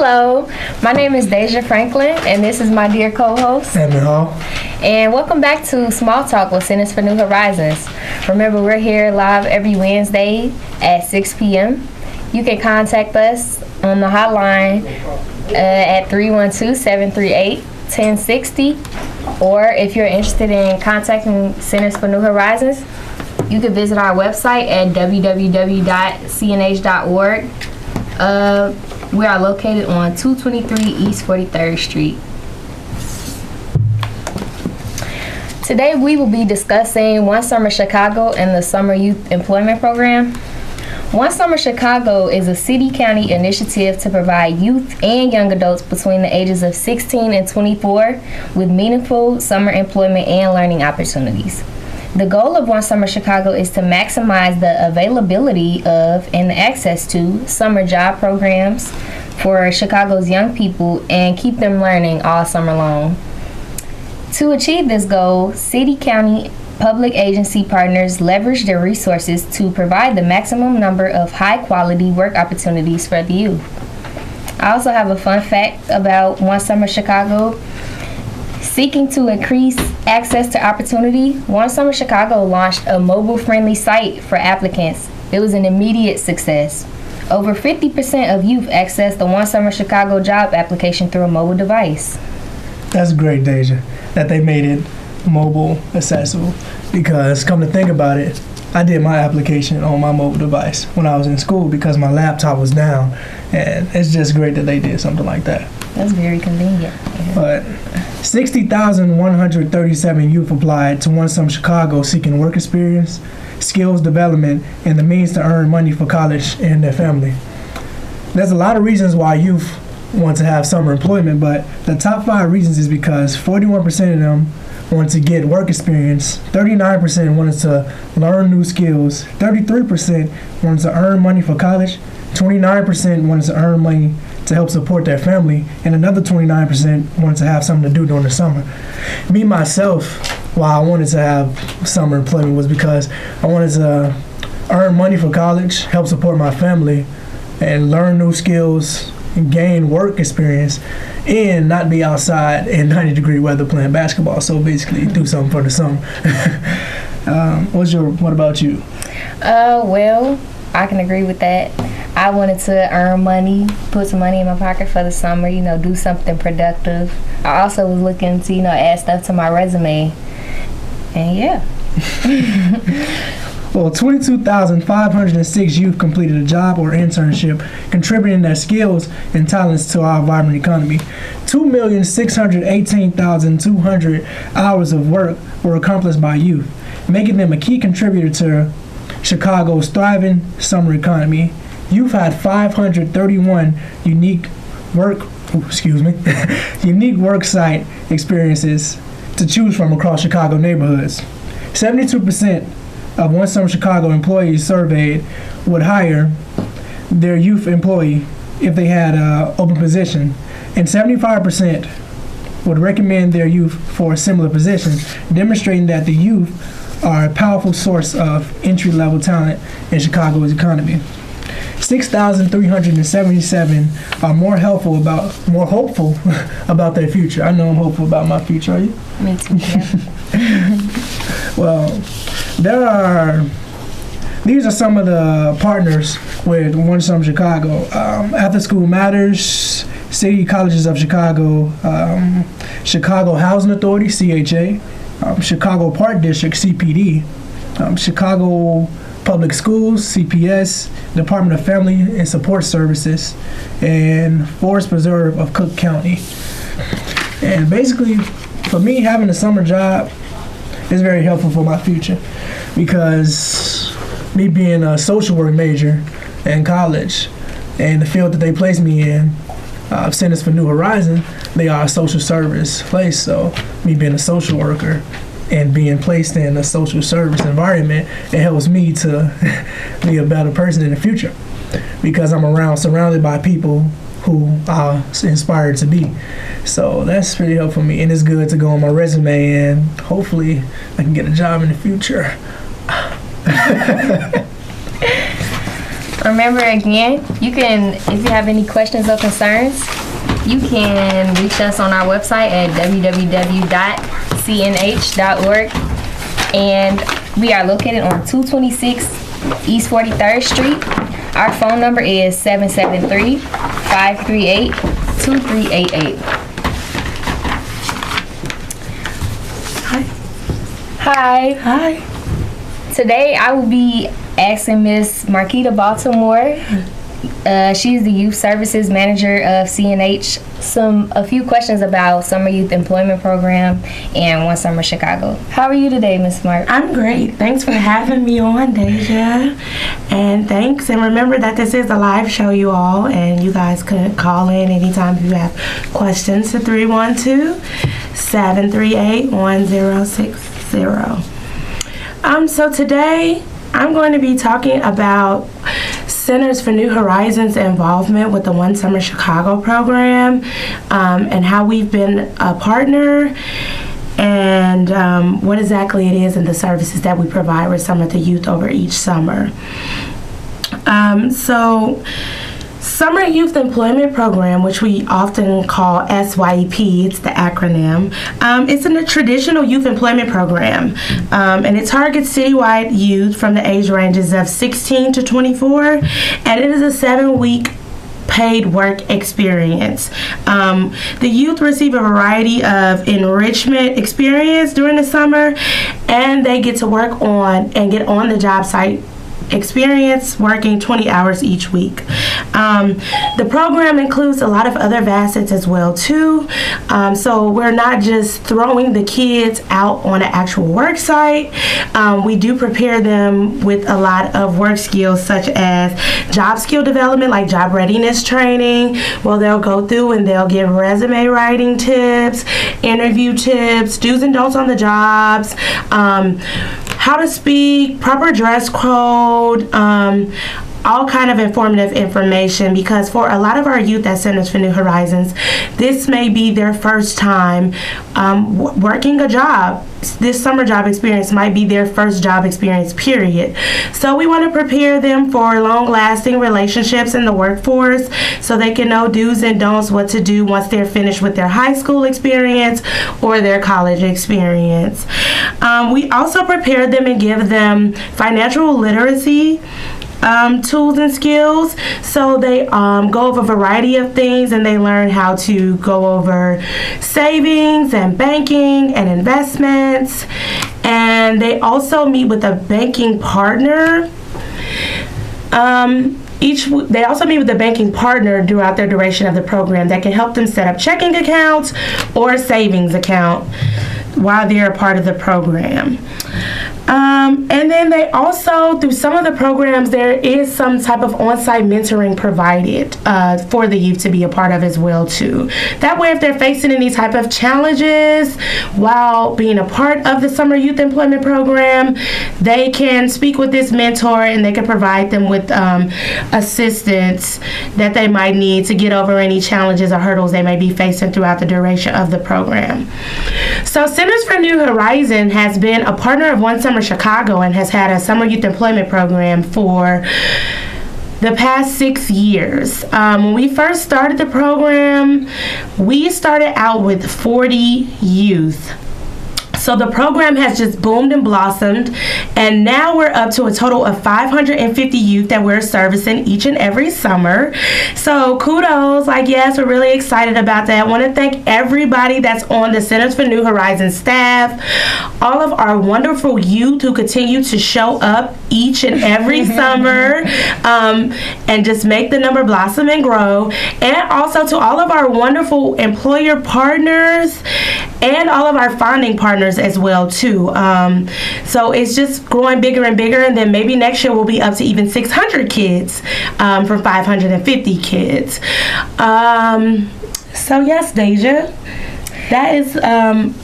Hello, my name is Deja Franklin, and this is my dear co-host. Edmund Hall. And welcome back to Small Talk with Centers for New Horizons. Remember, we're here live every Wednesday at 6 p.m. You can contact us on the hotline at 312-738-1060. Or if you're interested in contacting Centers for New Horizons, you can visit our website at www.cnh.org. We are located on 223 East 43rd Street. Today we will be discussing One Summer Chicago and the Summer Youth Employment Program. One Summer Chicago is a city-county initiative to provide youth and young adults between the ages of 16 and 24 with meaningful summer employment and learning opportunities. The goal of One Summer Chicago is to maximize the availability of and the access to summer job programs for Chicago's young people and keep them learning all summer long. To achieve this goal, city, county, public agency partners leverage their resources to provide the maximum number of high-quality work opportunities for the youth. I also have a fun fact about One Summer Chicago. Seeking to increase access to opportunity, One Summer Chicago launched a mobile-friendly site for applicants. It was an immediate success. Over 50% of youth accessed the One Summer Chicago job application through a mobile device. That's great, Deja, that they made it mobile accessible, because come to think about it, I did my application on my mobile device when I was in school because my laptop was down, and it's just great that they did something like that. That's very convenient. But 60,137 youth applied to One Summer Chicago seeking work experience, skills development, and the means to earn money for college and their family. There's a lot of reasons why youth want to have summer employment, but the top 5 reasons is because 41% of them wanted to get work experience, 39% wanted to learn new skills, 33% wanted to earn money for college, 29% wanted to earn money to help support their family, and another 29% wanted to have something to do during the summer. Me, myself, why I wanted to have summer employment was because I wanted to earn money for college, help support my family, and learn new skills, and gain work experience, and not be outside in 90-degree weather playing basketball. So basically, do something for the summer. What about you? Well, I can agree with that. I wanted to earn money, put some money in my pocket for the summer, do something productive. I also was looking to, add stuff to my resume. And yeah. Well, 22,506 youth completed a job or internship, contributing their skills and talents to our vibrant economy. 2,618,200 hours of work were accomplished by youth, making them a key contributor to Chicago's thriving summer economy. Youth had 531 unique work site experiences to choose from across Chicago neighborhoods. 72% of One Summer Chicago employees surveyed would hire their youth employee if they had an open position, and 75% would recommend their youth for a similar position, demonstrating that the youth are a powerful source of entry-level talent in Chicago's economy. 6,377 are more hopeful about their future. I know I'm hopeful about my future. Are you? Me too. Yeah. Well, these are some of the partners with One Summer Chicago. After School Matters, City Colleges of Chicago, Chicago Housing Authority, CHA, Chicago Park District, CPD, Chicago Public Schools, CPS, Department of Family and Support Services, and Forest Preserve of Cook County. And basically, for me, having a summer job is very helpful for my future, because me being a social work major in college and the field that they placed me in, Centers for New Horizons, they are a social service place. So me being a social worker and being placed in a social service environment, it helps me to be a better person in the future, because I'm surrounded by people who are inspired to be. So that's pretty helpful for me, and it's good to go on my resume, and hopefully I can get a job in the future. Remember again, you can, if you have any questions or concerns, you can reach us on our website at www.cnh.org. And we are located on 226 East 43rd Street. Our phone number is 773-538-2388. Hi. Hi. Today I will be asking Miss Marquita Baltimore. She's the Youth Services Manager of CNH. A few questions about Summer Youth Employment Program and One Summer Chicago. How are you today, Miss Mark? I'm great. Thanks for having me on, Deja. And thanks. And remember that this is a live show, you all, and you guys could call in anytime if you have questions to 312-738-1060. So today I'm going to be talking about Centers for New Horizons involvement with the One Summer Chicago program, and how we've been a partner, and what exactly it is and the services that we provide with some of the youth over each summer. So Summer Youth Employment Program, which we often call SYEP, it's the acronym. It's a traditional youth employment program, and it targets citywide youth from the age ranges of 16 to 24, and it is a 7-week paid work experience. The youth receive a variety of enrichment experience during the summer, and they get to work on and get on the job site experience working 20 hours each week. The program includes a lot of other facets as well too. So we're not just throwing the kids out on an actual work site. We do prepare them with a lot of work skills such as job skill development, like job readiness training. Well, they'll go through and they'll give resume writing tips, interview tips, do's and don'ts on the jobs, how to speak, proper dress code, all kind of informative information, because for a lot of our youth at Centers for New Horizons, this may be their first time working a job. This summer job experience might be their first job experience, period. So we want to prepare them for long-lasting relationships in the workforce so they can know do's and don'ts, what to do once they're finished with their high school experience or their college experience. We also prepare them and give them financial literacy tools and skills, so they go over a variety of things, and they learn how to go over savings and banking and investments, and they also meet with a banking partner. They also meet with a banking partner throughout their duration of the program that can help them set up checking accounts or a savings account while they're a part of the program. And then they also, through some of the programs, there is some type of on-site mentoring provided for the youth to be a part of as well too. That way, if they're facing any type of challenges while being a part of the Summer Youth Employment Program, they can speak with this mentor and they can provide them with assistance that they might need to get over any challenges or hurdles they may be facing throughout the duration of the program. So Centers for New Horizon has been a partner of One Summer Chicago and has had a Summer Youth Employment Program for the past 6 years. When we first started the program, we started out with 40 youth. So the program has just boomed and blossomed, and now we're up to a total of 550 youth that we're servicing each and every summer. So kudos, yes, we're really excited about that. I want to thank everybody that's on the Centers for New Horizons staff, all of our wonderful youth who continue to show up each and every summer and just make the number blossom and grow, and also to all of our wonderful employer partners and all of our funding partners as well too. So it's just growing bigger and bigger, and then maybe next year we'll be up to even 600 kids from 550 kids. So yes, Deja, that is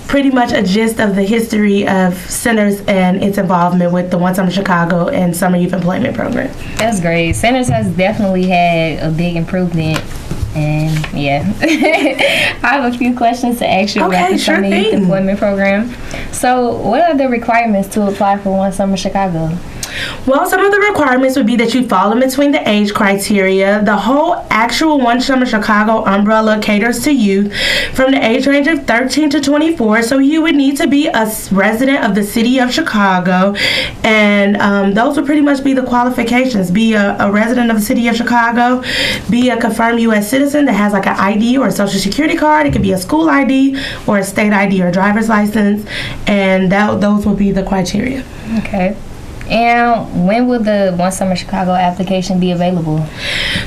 pretty much a gist of the history of Centers and its involvement with the One Summer Chicago and Summer Youth Employment Program. That's great. Centers has definitely had a big improvement. And yeah, I have a few questions to ask you about the Summer Youth Employment Program. So, what are the requirements to apply for One Summer Chicago? Well, some of the requirements would be that you fall in between the age criteria. The whole actual One Summer Chicago umbrella caters to youth from the age range of 13 to 24. So you would need to be a resident of the city of Chicago. And those would pretty much be the qualifications. Be a resident of the city of Chicago. Be a confirmed U.S. citizen that has like an ID or a social security card. It could be a school ID or a state ID or driver's license. And those would be the criteria. Okay. And when will the One Summer Chicago application be available?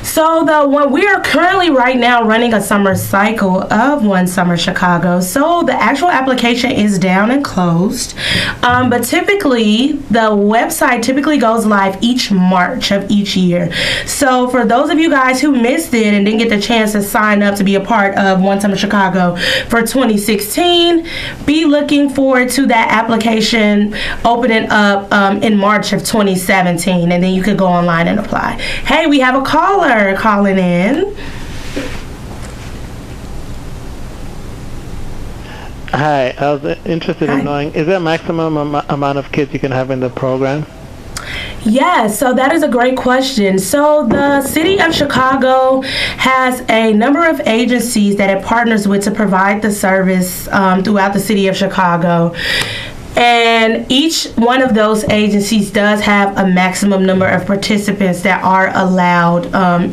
So we are currently right now running a summer cycle of One Summer Chicago. So the actual application is down and closed. But typically, the website typically goes live each March of each year. So for those of you guys who missed it and didn't get the chance to sign up to be a part of One Summer Chicago for 2016, be looking forward to that application opening up in March of 2017, and then you could go online and apply. Hey, we have a caller calling in. Hi, I was interested in knowing, is there a maximum amount of kids you can have in the program? Yes, so that is a great question. So the city of Chicago has a number of agencies that it partners with to provide the service throughout the city of Chicago. And each one of those agencies does have a maximum number of participants that are allowed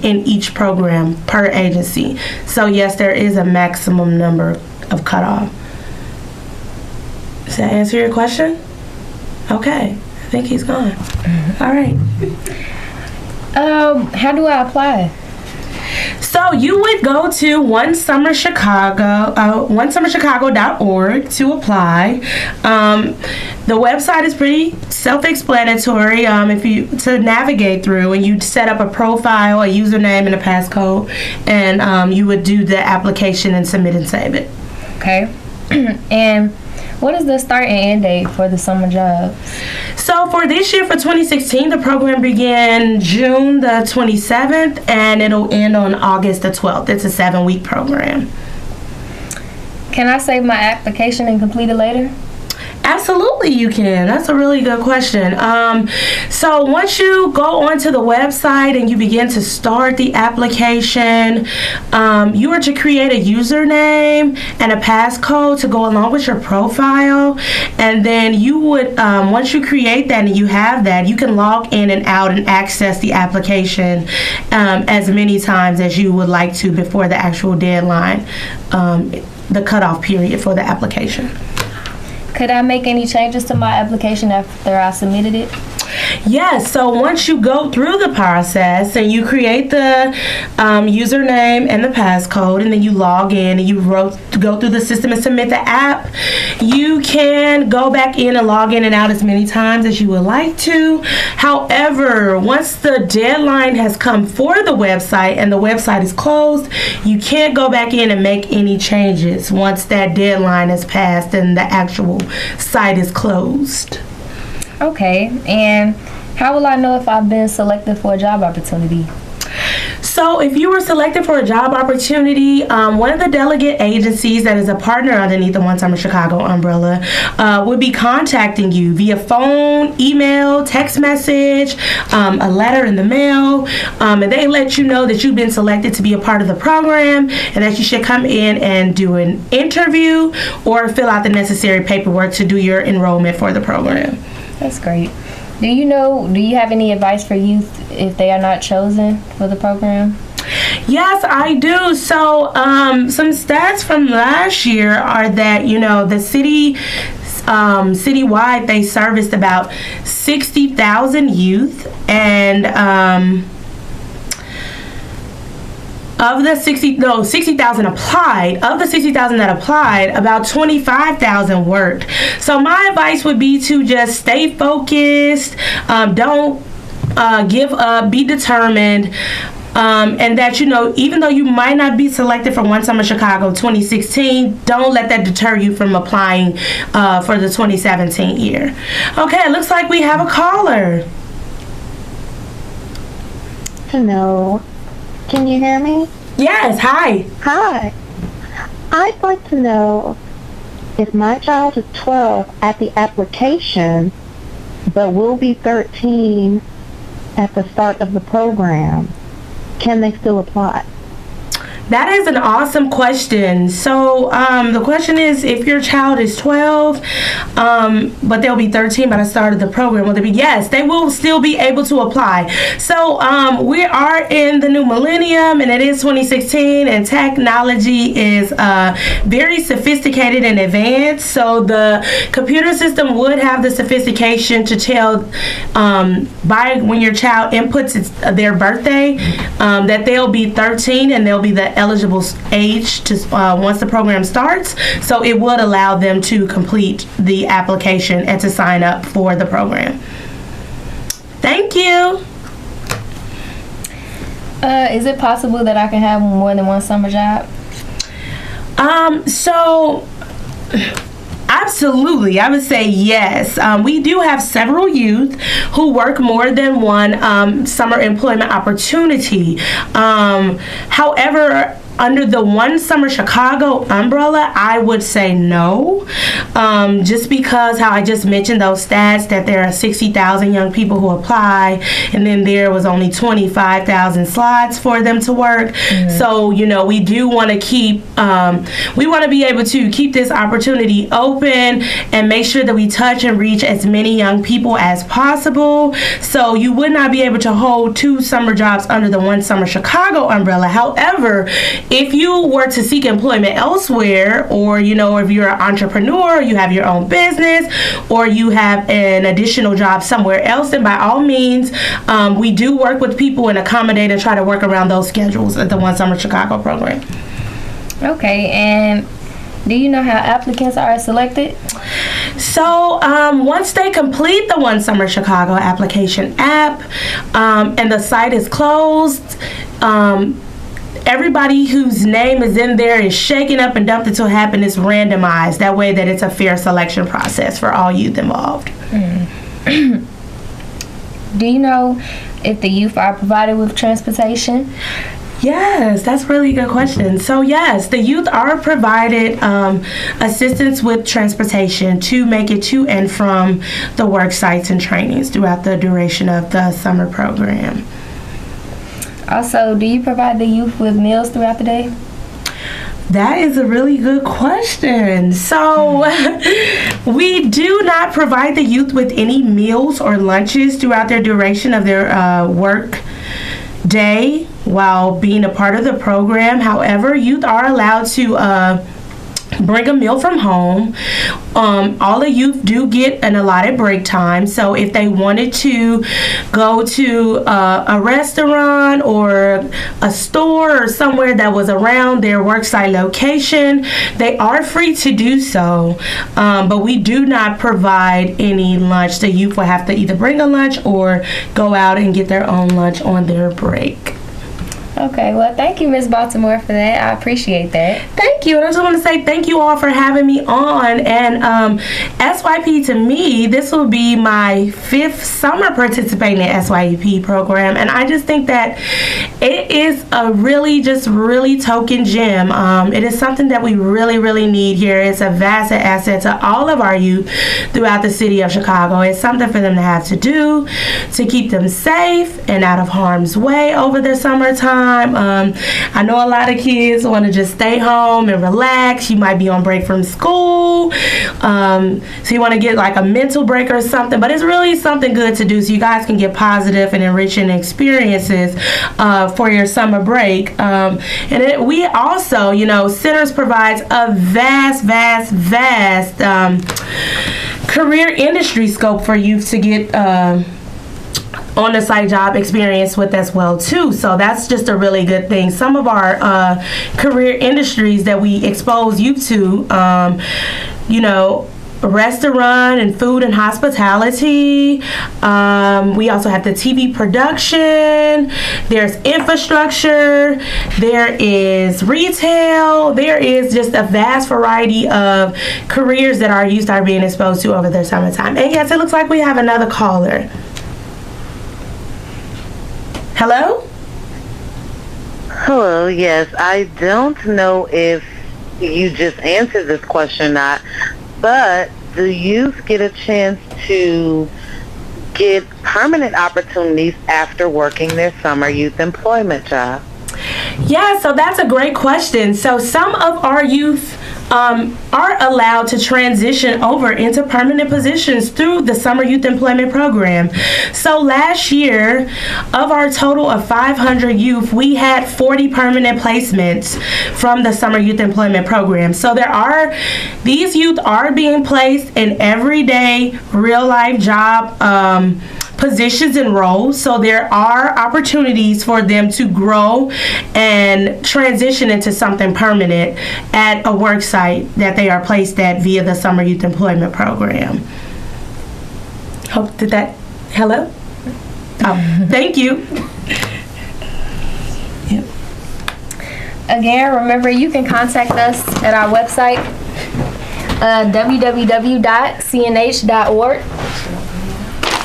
in each program per agency. So yes, there is a maximum number of cutoff. Does that answer your question? Okay, I think he's gone. All right. How do I apply? So you would go to onesummerchicago.org to apply. The website is pretty self-explanatory to navigate through, and you'd set up a profile, a username, and a passcode, and you would do the application and submit and save it. Okay. And what is the start and end date for the summer jobs? So for this year, for 2016, the program began June the 27th, and it'll end on August the 12th. It's a 7-week program. Can I save my application and complete it later? Absolutely, you can. That's a really good question. So once you go onto the website and you begin to start the application, you are to create a username and a passcode to go along with your profile. And then you would, once you create that and you have that, you can log in and out and access the application as many times as you would like to before the actual deadline, the cutoff period for the application. Could I make any changes to my application after I submitted it? Yes, so once you go through the process and you create the username and the passcode, and then you log in and you go through the system and submit the app, you can go back in and log in and out as many times as you would like to. However, once the deadline has come for the website and the website is closed, you can't go back in and make any changes once that deadline is passed and the actual site is closed. Okay, and how will I know if I've been selected for a job opportunity? So if you were selected for a job opportunity, one of the delegate agencies that is a partner underneath the One Summer Chicago umbrella would be contacting you via phone, email, text message, a letter in the mail, and they let you know that you've been selected to be a part of the program and that you should come in and do an interview or fill out the necessary paperwork to do your enrollment for the program. That's great. Do you have any advice for youth if they are not chosen for the program? Yes, I do. So some stats from last year are that, the city, citywide, they serviced about 60,000 youth, and of the 60,000 applied. Of the 60,000 that applied, about 25,000 worked. So my advice would be to just stay focused. Don't give up. Be determined. And that, even though you might not be selected for One Summer Chicago 2016, don't let that deter you from applying for the 2017 year. Okay, it looks like we have a caller. Hello. Can you hear me? Yes, hi. Hi. I'd like to know if my child is 12 at the application, but will be 13 at the start of the program. Can they still apply? That is an awesome question. So the question is, if your child is 12, but they'll be 13 by the start of the program, will they be? Yes, they will still be able to apply. So we are in the new millennium, and it is 2016, and technology is very sophisticated and advanced. So the computer system would have the sophistication to tell by when your child inputs their birthday that they'll be 13 and they'll be the eligible age to once the program starts. So it would allow them to complete the application and to sign up for the program. Thank you. Is it possible that I can have more than one summer job? So absolutely, I would say yes. We do have several youth who work more than one summer employment opportunity. However, under the One Summer Chicago umbrella, I would say no, just because how I just mentioned those stats that there are 60,000 young people who apply, and then there was only 25,000 slots for them to work. So, you know, we do want to keep, we want to be able to keep this opportunity open and make sure that we touch and reach as many young people as possible. So you would not be able to hold 2 summer jobs under the One Summer Chicago umbrella. However, if you were to seek employment elsewhere, or, you know, if you're an entrepreneur, you have your own business, or you have an additional job somewhere else, then by all means, we do work with people and accommodate and try to work around those schedules at the One Summer Chicago program. Okay, and do you know how applicants are selected? So once they complete the One Summer Chicago application app and the site is closed, everybody whose name is in there is shaken up and dumped into Happiness randomized. That way that it's a fair selection process for all youth involved. Do you know if the youth are provided with transportation? Yes, that's a really good question. So yes, the youth are provided assistance with transportation to make it to and from the work sites and trainings throughout the duration of the summer program. Also, do you provide the youth with meals throughout the day? That is a really good question. So we do not provide the youth with any meals or lunches throughout their duration of their work day while being a part of the program. However, youth are allowed to bring a meal from home. All the youth do get an allotted break time, so if they wanted to go to a restaurant or a store or somewhere that was around their worksite location, they are free to do so, but we do not provide any lunch. The youth will have to either bring a lunch or go out and get their own lunch on their break. Okay, well, thank you, Ms. Baltimore, for that. I appreciate that. Thank you. And I just want to say thank you all for having me on. And SYP, to me, this will be my 5th summer participating in the SYP program. And I just think that it is a really token gem. It is something that we really need here. It's a vast asset to all of our youth throughout the city of Chicago. It's something for them to have to do to keep them safe and out of harm's way over the summertime. I know a lot of kids want to just stay home and relax. You might be on break from school, so you want to get like a mental break or something, but it's really something good to do so you guys can get positive and enriching experiences for your summer break. We also, you know, Centers provides a vast career industry scope for youth to get on-the-site job experience with as well too. So that's just a really good thing. Some of our career industries that we expose youth to, you know, restaurant and food and hospitality. We also have the TV production. There's infrastructure. There is retail. There is just a vast variety of careers that our youth are being exposed to over their summertime. And yes, it looks like we have another caller. Hello? Hello, yes. I don't know if you just answered this question or not, but do youth get a chance to get permanent opportunities after working their summer youth employment job? Yeah, so that's a great question. So some of our youth are allowed to transition over into permanent positions through the Summer Youth Employment Program. So last year, of our total of 500 youth, we had 40 permanent placements from the Summer Youth Employment Program. So these youth are being placed in everyday, real-life job positions and roles, so there are opportunities for them to grow and transition into something permanent at a work site that they are placed at via the Summer Youth Employment Program. Hello? Oh, thank you. Yep. Again, remember you can contact us at our website, www.cnh.org.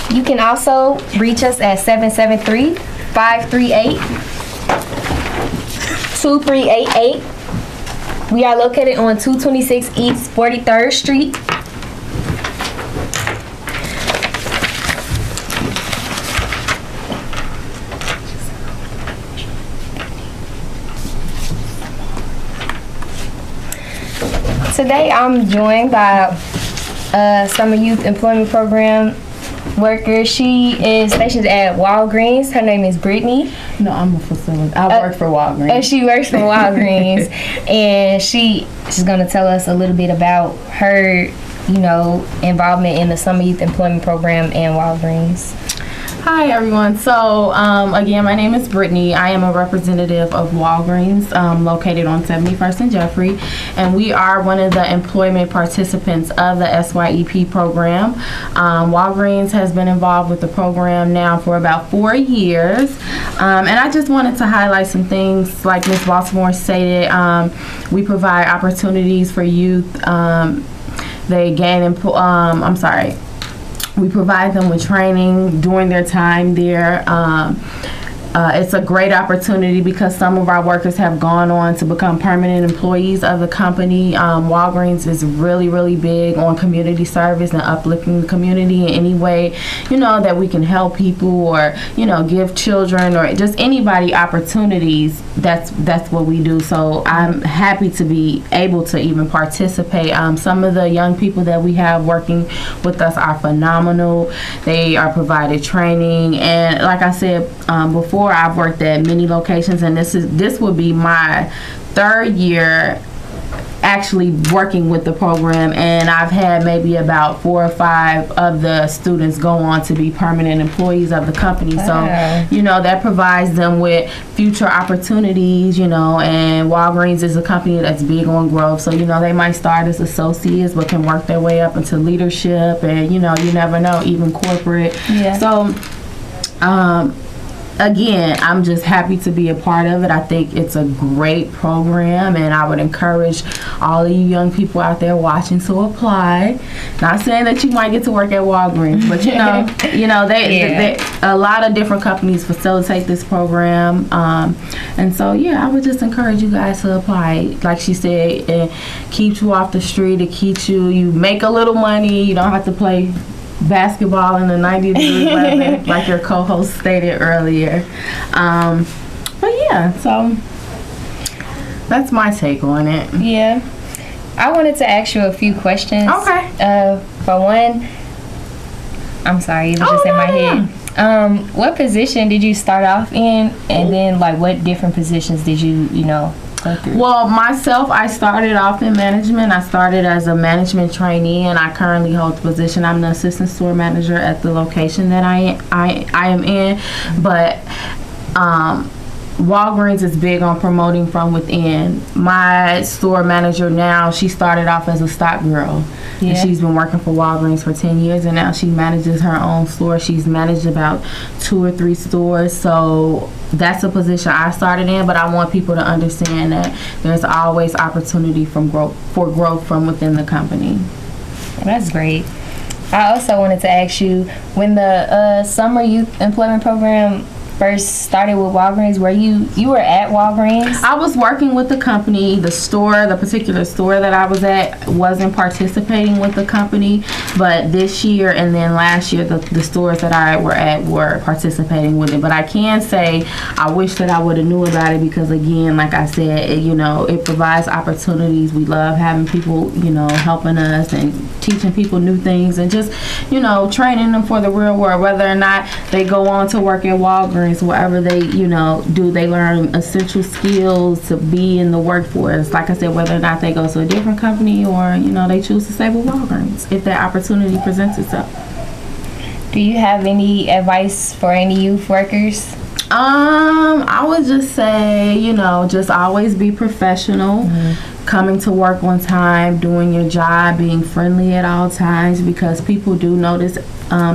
You can also reach us at 773-538-2388. We are located on 226 East 43rd Street. Today I'm joined by Summer Youth Employment Program worker. She is stationed at Walgreens. Her name is Brittany. No, I'm a facility. I work for Walgreens. And she works for Walgreens. And she's going to tell us a little bit about her, involvement in the Summer Youth Employment Program and Walgreens. Hi, everyone. So, again, my name is Brittany. I am a representative of Walgreens, located on 71st and Jeffrey, and we are one of the employment participants of the SYEP program. Walgreens has been involved with the program now for about 4 years, and I just wanted to highlight some things like Ms. Baltimore stated. We provide opportunities for youth. We provide them with training during their time there. It's a great opportunity because some of our workers have gone on to become permanent employees of the company. Walgreens is really, really big on community service and uplifting the community in any way, that we can help people or, give children or just anybody opportunities. That's what we do. So I'm happy to be able to even participate. Some of the young people that we have working with us are phenomenal. They are provided training, and like I said before, I've worked at many locations, and this will be my 3rd year actually working with the program, and I've had maybe about 4 or 5 of the students go on to be permanent employees of the company. So, that provides them with future opportunities, and Walgreens is a company that's big on growth. So, they might start as associates but can work their way up into leadership, and, you never know, even corporate. Yeah. So, again, I'm just happy to be a part of it. I think it's a great program, and I would encourage all of you young people out there watching to apply. Not saying that you might get to work at Walgreens, but they a lot of different companies facilitate this program, and so I would just encourage you guys to apply. Like she said, it keeps you off the street. It keeps you make a little money. You don't have to play basketball in the 90-degree weather, like your co-host stated earlier. So that's my take on it. Yeah. I wanted to ask you a few questions. Okay. For one, I'm sorry, it was just in my head. What position did you start off in, and then what different positions did you, go through? Well, myself, I started off in management. I started as a management trainee, and I currently hold the position. I'm the assistant store manager at the location that I am in. But Walgreens is big on promoting from within. My store manager now, she started off as a stock girl. Yeah. And she's been working for Walgreens for 10 years, and now she manages her own store. She's managed about 2 or 3 stores. So that's a position I started in, but I want people to understand that there's always opportunity for growth from within the company. That's great. I also wanted to ask you, when the Summer Youth Employment Program first started with Walgreens, you were at Walgreens? I was working with the company. The particular store that I was at wasn't participating with the company, but this year and then last year, the stores that I were at were participating with it. But I can say I wish that I would have knew about it, because again, like I said, it provides opportunities. We love having people, helping us and teaching people new things, and just, training them for the real world, whether or not they go on to work at Walgreens, wherever they, do, they learn essential skills to be in the workforce. Like I said, whether or not they go to a different company or, they choose to stay with Walgreens, if that opportunity presents itself. Do you have any advice for any youth workers? I would just say, just always be professional, coming to work on time, doing your job, being friendly at all times, because people do notice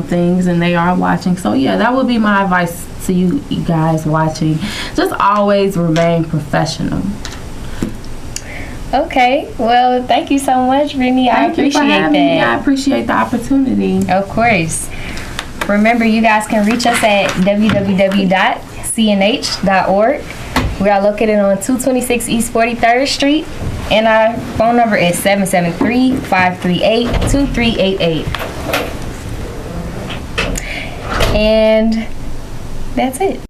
things and they are watching. So yeah, that would be my advice to you guys watching. Just always remain professional. Okay, well, thank you so much, Brittany. I appreciate that. I appreciate the opportunity. Of course. Remember, you guys can reach us at www.cnh.org. We are located on 226 East 43rd Street, and our phone number is 773-538-2388. And that's it.